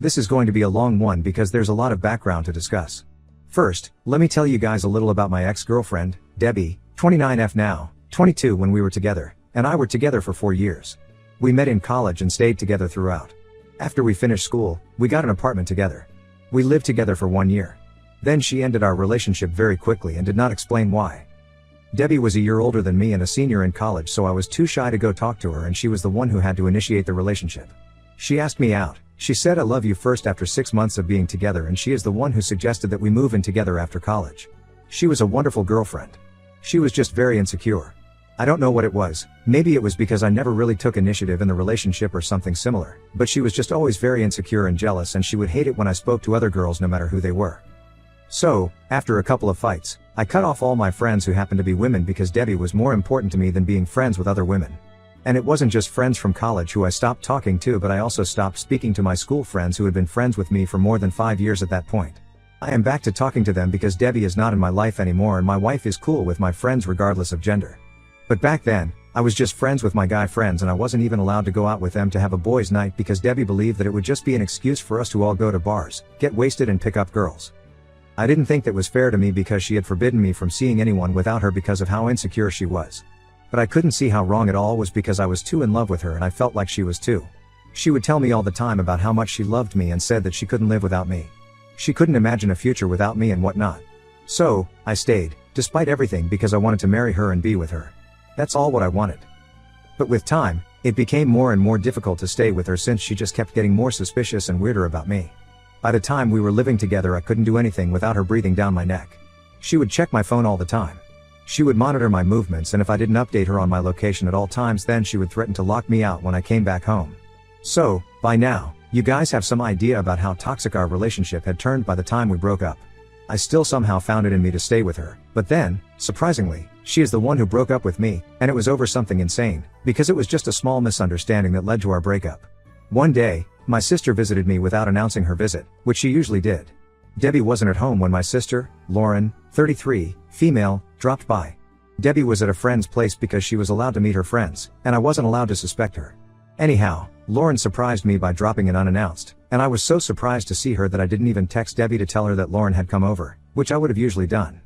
This is going to be a long one because there's a lot of background to discuss. First, let me tell you guys a little about my ex-girlfriend, Debbie, 29F now, 22 when we were together, and I were together for 4 years. We met in college and stayed together throughout. After we finished school, we got an apartment together. We lived together for 1 year. Then she ended our relationship very quickly and did not explain why. Debbie was a year older than me and a senior in college, so I was too shy to go talk to her, and she was the one who had to initiate the relationship. She asked me out. She said I love you first after 6 months of being together, and she is the one who suggested that we move in together after college. She was a wonderful girlfriend. She was just very insecure. I don't know what it was, maybe it was because I never really took initiative in the relationship or something similar, but she was just always very insecure and jealous, and she would hate it when I spoke to other girls no matter who they were. So, after a couple of fights, I cut off all my friends who happened to be women because Debbie was more important to me than being friends with other women. And it wasn't just friends from college who I stopped talking to, but I also stopped speaking to my school friends who had been friends with me for more than 5 years at that point. I am back to talking to them because Debbie is not in my life anymore, and my wife is cool with my friends regardless of gender. But back then, I was just friends with my guy friends, and I wasn't even allowed to go out with them to have a boys' night because Debbie believed that it would just be an excuse for us to all go to bars, get wasted and pick up girls. I didn't think that was fair to me because she had forbidden me from seeing anyone without her because of how insecure she was. But I couldn't see how wrong it all was because I was too in love with her, and I felt like she was too. She would tell me all the time about how much she loved me and said that she couldn't live without me. She couldn't imagine a future without me and whatnot. So, I stayed, despite everything, because I wanted to marry her and be with her. That's all what I wanted. But with time, it became more and more difficult to stay with her since she just kept getting more suspicious and weirder about me. By the time we were living together, I couldn't do anything without her breathing down my neck. She would check my phone all the time. She would monitor my movements, and if I didn't update her on my location at all times, then she would threaten to lock me out when I came back home. So, by now, you guys have some idea about how toxic our relationship had turned by the time we broke up. I still somehow found it in me to stay with her, but then, surprisingly, she is the one who broke up with me, and it was over something insane, because it was just a small misunderstanding that led to our breakup. One day, my sister visited me without announcing her visit, which she usually did. Debbie wasn't at home when my sister, Lauren, 33, female, dropped by. Debbie was at a friend's place because she was allowed to meet her friends, and I wasn't allowed to suspect her. Anyhow, Lauren surprised me by dropping in unannounced, and I was so surprised to see her that I didn't even text Debbie to tell her that Lauren had come over, which I would have usually done.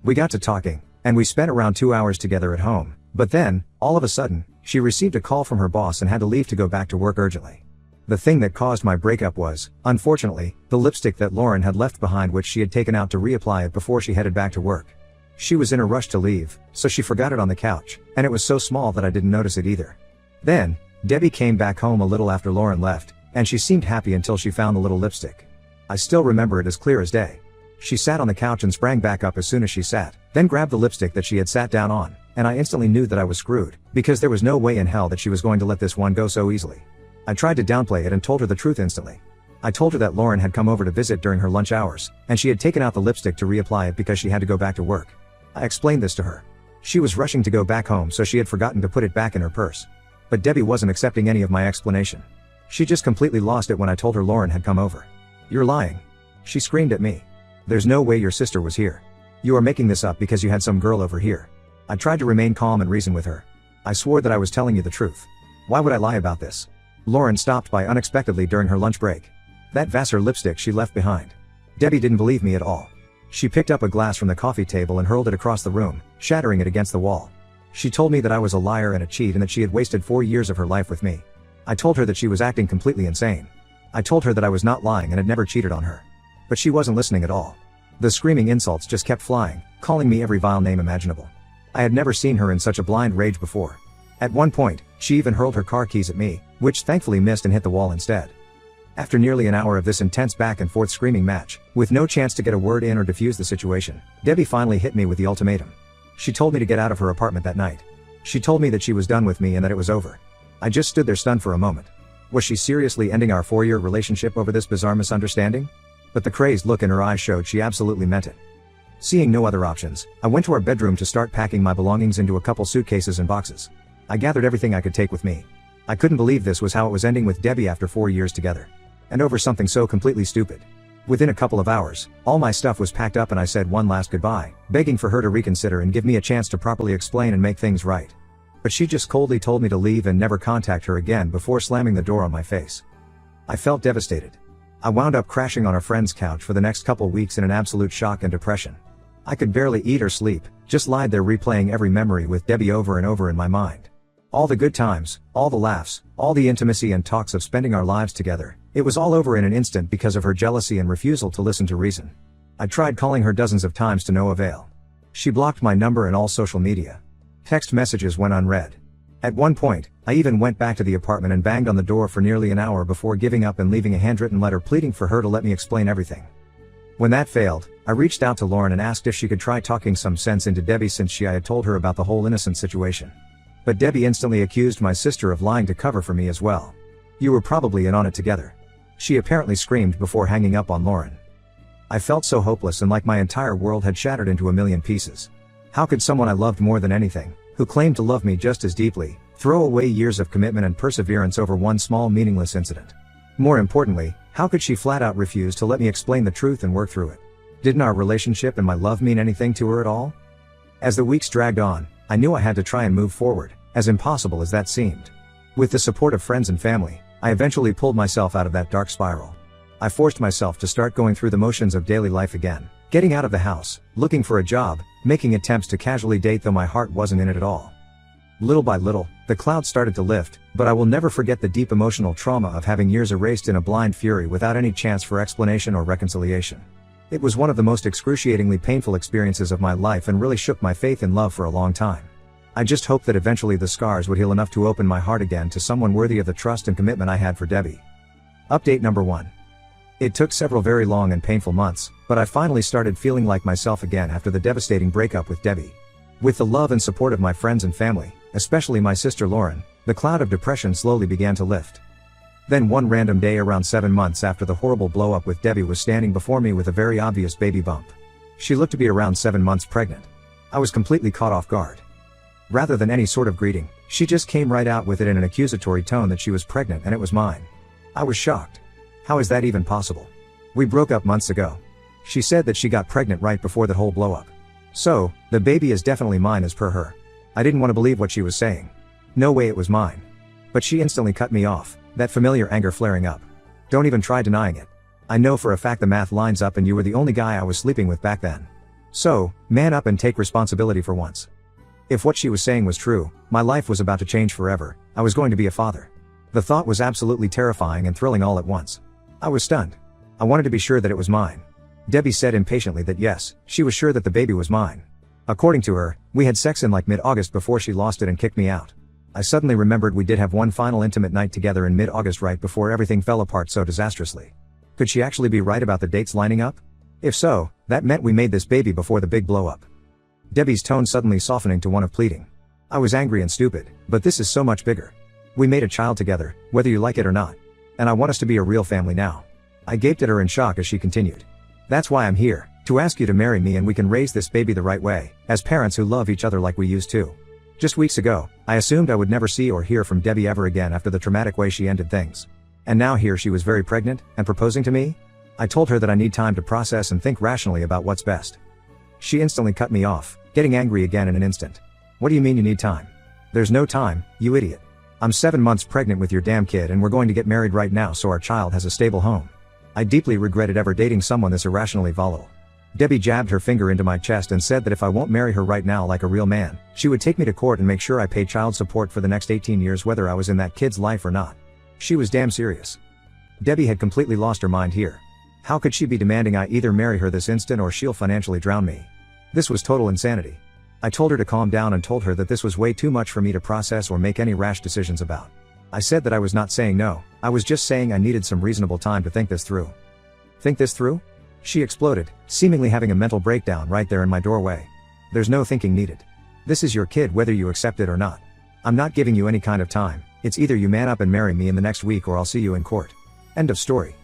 We got to talking, and we spent around 2 hours together at home, but then, all of a sudden, she received a call from her boss and had to leave to go back to work urgently. The thing that caused my breakup was, unfortunately, the lipstick that Lauren had left behind, which she had taken out to reapply it before she headed back to work. She was in a rush to leave, so she forgot it on the couch, and it was so small that I didn't notice it either. Then, Debbie came back home a little after Lauren left, and she seemed happy until she found the little lipstick. I still remember it as clear as day. She sat on the couch and sprang back up as soon as she sat, then grabbed the lipstick that she had sat down on, and I instantly knew that I was screwed, because there was no way in hell that she was going to let this one go so easily. I tried to downplay it and told her the truth instantly. I told her that Lauren had come over to visit during her lunch hours, and she had taken out the lipstick to reapply it because she had to go back to work. I explained this to her. She was rushing to go back home, so she had forgotten to put it back in her purse. But Debbie wasn't accepting any of my explanation. She just completely lost it when I told her Lauren had come over. "You're lying," she screamed at me. "There's no way your sister was here. You are making this up because you had some girl over here." I tried to remain calm and reason with her. "I swore that I was telling you the truth. Why would I lie about this?" Lauren stopped by unexpectedly during her lunch break. That Vassar lipstick she left behind. Debbie didn't believe me at all. She picked up a glass from the coffee table and hurled it across the room, shattering it against the wall. She told me that I was a liar and a cheat and that she had wasted 4 years of her life with me. I told her that she was acting completely insane. I told her that I was not lying and had never cheated on her. But she wasn't listening at all. The screaming insults just kept flying, calling me every vile name imaginable. I had never seen her in such a blind rage before. At one point, she even hurled her car keys at me, which thankfully missed and hit the wall instead. After nearly an hour of this intense back and forth screaming match, with no chance to get a word in or defuse the situation, Debbie finally hit me with the ultimatum. She told me to get out of her apartment that night. She told me that she was done with me and that it was over. I just stood there stunned for a moment. Was she seriously ending our 4-year relationship over this bizarre misunderstanding? But the crazed look in her eyes showed she absolutely meant it. Seeing no other options, I went to our bedroom to start packing my belongings into a couple suitcases and boxes. I gathered everything I could take with me. I couldn't believe this was how it was ending with Debbie after 4 years together. And over something so completely stupid. Within a couple of hours, all my stuff was packed up and I said one last goodbye, begging for her to reconsider and give me a chance to properly explain and make things right. But she just coldly told me to leave and never contact her again before slamming the door on my face. I felt devastated. I wound up crashing on a friend's couch for the next couple weeks in an absolute shock and depression. I could barely eat or sleep, just lied there replaying every memory with Debbie over and over in my mind. All the good times, all the laughs, all the intimacy and talks of spending our lives together, it was all over in an instant because of her jealousy and refusal to listen to reason. I tried calling her dozens of times to no avail. She blocked my number and all social media. Text messages went unread. At one point, I even went back to the apartment and banged on the door for nearly an hour before giving up and leaving a handwritten letter pleading for her to let me explain everything. When that failed, I reached out to Lauren and asked if she could try talking some sense into Debbie since I had told her about the whole innocent situation. But Debbie instantly accused my sister of lying to cover for me as well. You were probably in on it together. She apparently screamed before hanging up on Lauren. I felt so hopeless and like my entire world had shattered into a million pieces. How could someone I loved more than anything, who claimed to love me just as deeply, throw away years of commitment and perseverance over one small meaningless incident? More importantly, how could she flat out refuse to let me explain the truth and work through it? Didn't our relationship and my love mean anything to her at all? As the weeks dragged on, I knew I had to try and move forward, as impossible as that seemed. With the support of friends and family, I eventually pulled myself out of that dark spiral. I forced myself to start going through the motions of daily life again, getting out of the house, looking for a job, making attempts to casually date though my heart wasn't in it at all. Little by little, the clouds started to lift, but I will never forget the deep emotional trauma of having years erased in a blind fury without any chance for explanation or reconciliation. It was one of the most excruciatingly painful experiences of my life and really shook my faith in love for a long time. I just hoped that eventually the scars would heal enough to open my heart again to someone worthy of the trust and commitment I had for Debbie. Update number 1. It took several very long and painful months, but I finally started feeling like myself again after the devastating breakup with Debbie. With the love and support of my friends and family, especially my sister Lauren, the cloud of depression slowly began to lift. Then one random day around 7 months after the horrible blow-up with Debbie was standing before me with a very obvious baby bump. She looked to be around 7 months pregnant. I was completely caught off guard. Rather than any sort of greeting, she just came right out with it in an accusatory tone that she was pregnant and it was mine. I was shocked. How is that even possible? We broke up months ago. She said that she got pregnant right before the whole blow-up. So, the baby is definitely mine as per her. I didn't want to believe what she was saying. No way it was mine. But she instantly cut me off, that familiar anger flaring up. Don't even try denying it. I know for a fact the math lines up and you were the only guy I was sleeping with back then. So, man up and take responsibility for once. If what she was saying was true, my life was about to change forever. I was going to be a father. The thought was absolutely terrifying and thrilling all at once. I was stunned. I wanted to be sure that it was mine. Debbie said impatiently that yes, she was sure that the baby was mine. According to her, we had sex in like mid-August before she lost it and kicked me out. I suddenly remembered we did have one final intimate night together in mid-August right before everything fell apart so disastrously. Could she actually be right about the dates lining up? If so, that meant we made this baby before the big blow-up. Debbie's tone suddenly softening to one of pleading. I was angry and stupid, but this is so much bigger. We made a child together, whether you like it or not. And I want us to be a real family now. I gaped at her in shock as she continued. That's why I'm here, to ask you to marry me and we can raise this baby the right way, as parents who love each other like we used to. Just weeks ago, I assumed I would never see or hear from Debbie ever again after the traumatic way she ended things. And now here she was very pregnant, and proposing to me? I told her that I need time to process and think rationally about what's best. She instantly cut me off, getting angry again in an instant. What do you mean you need time? There's no time, you idiot. I'm 7 months pregnant with your damn kid and we're going to get married right now so our child has a stable home. I deeply regretted ever dating someone this irrationally volatile. Debbie jabbed her finger into my chest and said that if I won't marry her right now like a real man, she would take me to court and make sure I pay child support for the next 18 years whether I was in that kid's life or not. She was damn serious. Debbie had completely lost her mind here. How could she be demanding I either marry her this instant or she'll financially drown me? This was total insanity. I told her to calm down and told her that this was way too much for me to process or make any rash decisions about. I said that I was not saying no, I was just saying I needed some reasonable time to think this through. Think this through? She exploded, seemingly having a mental breakdown right there in my doorway. There's no thinking needed. This is your kid whether you accept it or not. I'm not giving you any kind of time. It's either you man up and marry me in the next week or I'll see you in court. End of story.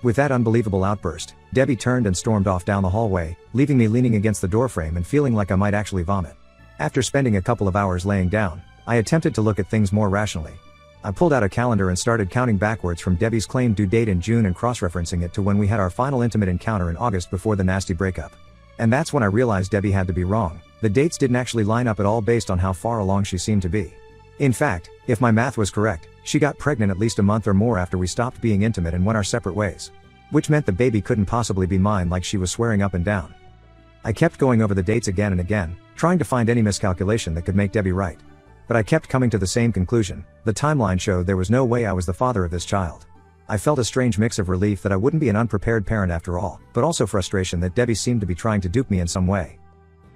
With that unbelievable outburst, Debbie turned and stormed off down the hallway, leaving me leaning against the doorframe and feeling like I might actually vomit. After spending a couple of hours laying down, I attempted to look at things more rationally. I pulled out a calendar and started counting backwards from Debbie's claimed due date in June and cross-referencing it to when we had our final intimate encounter in August before the nasty breakup. And that's when I realized Debbie had to be wrong. The dates didn't actually line up at all based on how far along she seemed to be. In fact, if my math was correct, she got pregnant at least a month or more after we stopped being intimate and went our separate ways. which meant the baby couldn't possibly be mine like she was swearing up and down. I kept going over the dates again and again, trying to find any miscalculation that could make Debbie right. But I kept coming to the same conclusion: the timeline showed there was no way I was the father of this child. I felt a strange mix of relief that I wouldn't be an unprepared parent after all, but also frustration that Debbie seemed to be trying to dupe me in some way.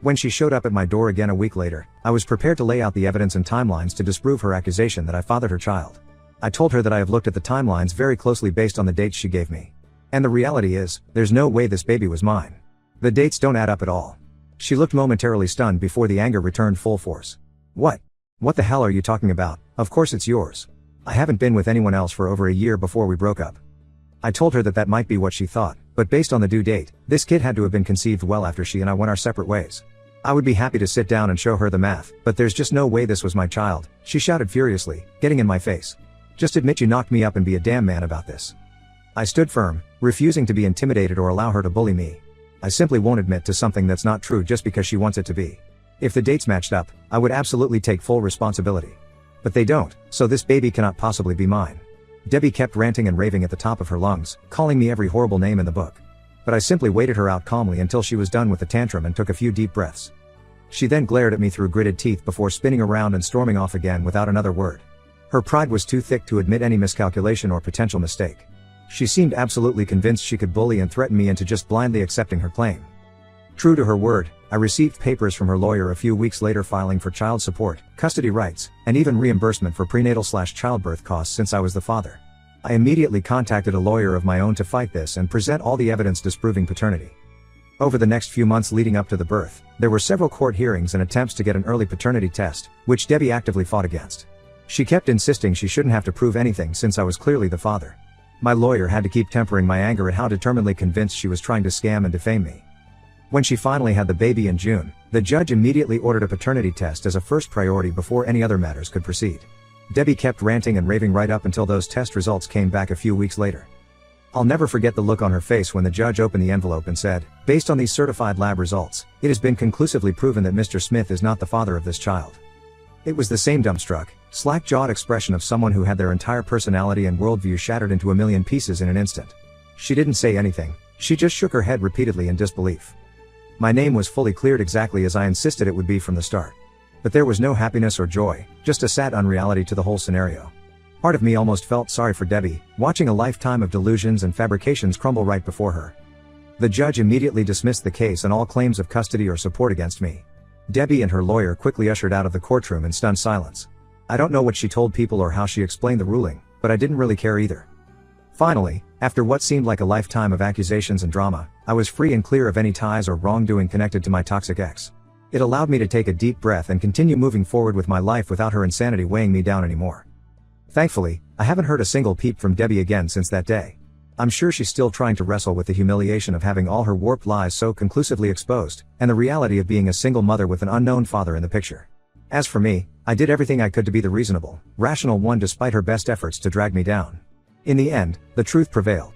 When she showed up at my door again a week later, I was prepared to lay out the evidence and timelines to disprove her accusation that I fathered her child. I told her that I have looked at the timelines very closely based on the dates she gave me. And the reality is, there's no way this baby was mine. The dates don't add up at all. She looked momentarily stunned before the anger returned full force. What? What the hell are you talking about? Of course it's yours. I haven't been with anyone else for over a year before we broke up. I told her that that might be what she thought, but based on the due date, this kid had to have been conceived well after she and I went our separate ways. I would be happy to sit down and show her the math, but there's just no way this was my child, she shouted furiously, getting in my face. Just admit you knocked me up and be a damn man about this. I stood firm, refusing to be intimidated or allow her to bully me. I simply won't admit to something that's not true just because she wants it to be. If the dates matched up, I would absolutely take full responsibility. But they don't, so this baby cannot possibly be mine. Debbie kept ranting and raving at the top of her lungs, calling me every horrible name in the book. But I simply waited her out calmly until she was done with the tantrum and took a few deep breaths. She then glared at me through gritted teeth before spinning around and storming off again without another word. Her pride was too thick to admit any miscalculation or potential mistake. She seemed absolutely convinced she could bully and threaten me into just blindly accepting her claim. True to her word, I received papers from her lawyer a few weeks later filing for child support, custody rights, and even reimbursement for prenatal/childbirth costs since I was the father. I immediately contacted a lawyer of my own to fight this and present all the evidence disproving paternity. Over the next few months leading up to the birth, there were several court hearings and attempts to get an early paternity test, which Debbie actively fought against. She kept insisting she shouldn't have to prove anything since I was clearly the father. My lawyer had to keep tempering my anger at how determinedly convinced she was trying to scam and defame me. When she finally had the baby in June, the judge immediately ordered a paternity test as a first priority before any other matters could proceed. Debbie kept ranting and raving right up until those test results came back a few weeks later. I'll never forget the look on her face when the judge opened the envelope and said, "Based on these certified lab results, it has been conclusively proven that Mr. Smith is not the father of this child." It was the same dumbstruck, slack-jawed expression of someone who had their entire personality and worldview shattered into a million pieces in an instant. She didn't say anything, she just shook her head repeatedly in disbelief. My name was fully cleared exactly as I insisted it would be from the start. But there was no happiness or joy, just a sad unreality to the whole scenario. Part of me almost felt sorry for Debbie, watching a lifetime of delusions and fabrications crumble right before her. The judge immediately dismissed the case and all claims of custody or support against me. Debbie and her lawyer quickly ushered out of the courtroom in stunned silence. I don't know what she told people or how she explained the ruling, but I didn't really care either. Finally, after what seemed like a lifetime of accusations and drama, I was free and clear of any ties or wrongdoing connected to my toxic ex. It allowed me to take a deep breath and continue moving forward with my life without her insanity weighing me down anymore. Thankfully, I haven't heard a single peep from Debbie again since that day. I'm sure she's still trying to wrestle with the humiliation of having all her warped lies so conclusively exposed, and the reality of being a single mother with an unknown father in the picture. As for me, I did everything I could to be the reasonable, rational one despite her best efforts to drag me down. In the end, the truth prevailed.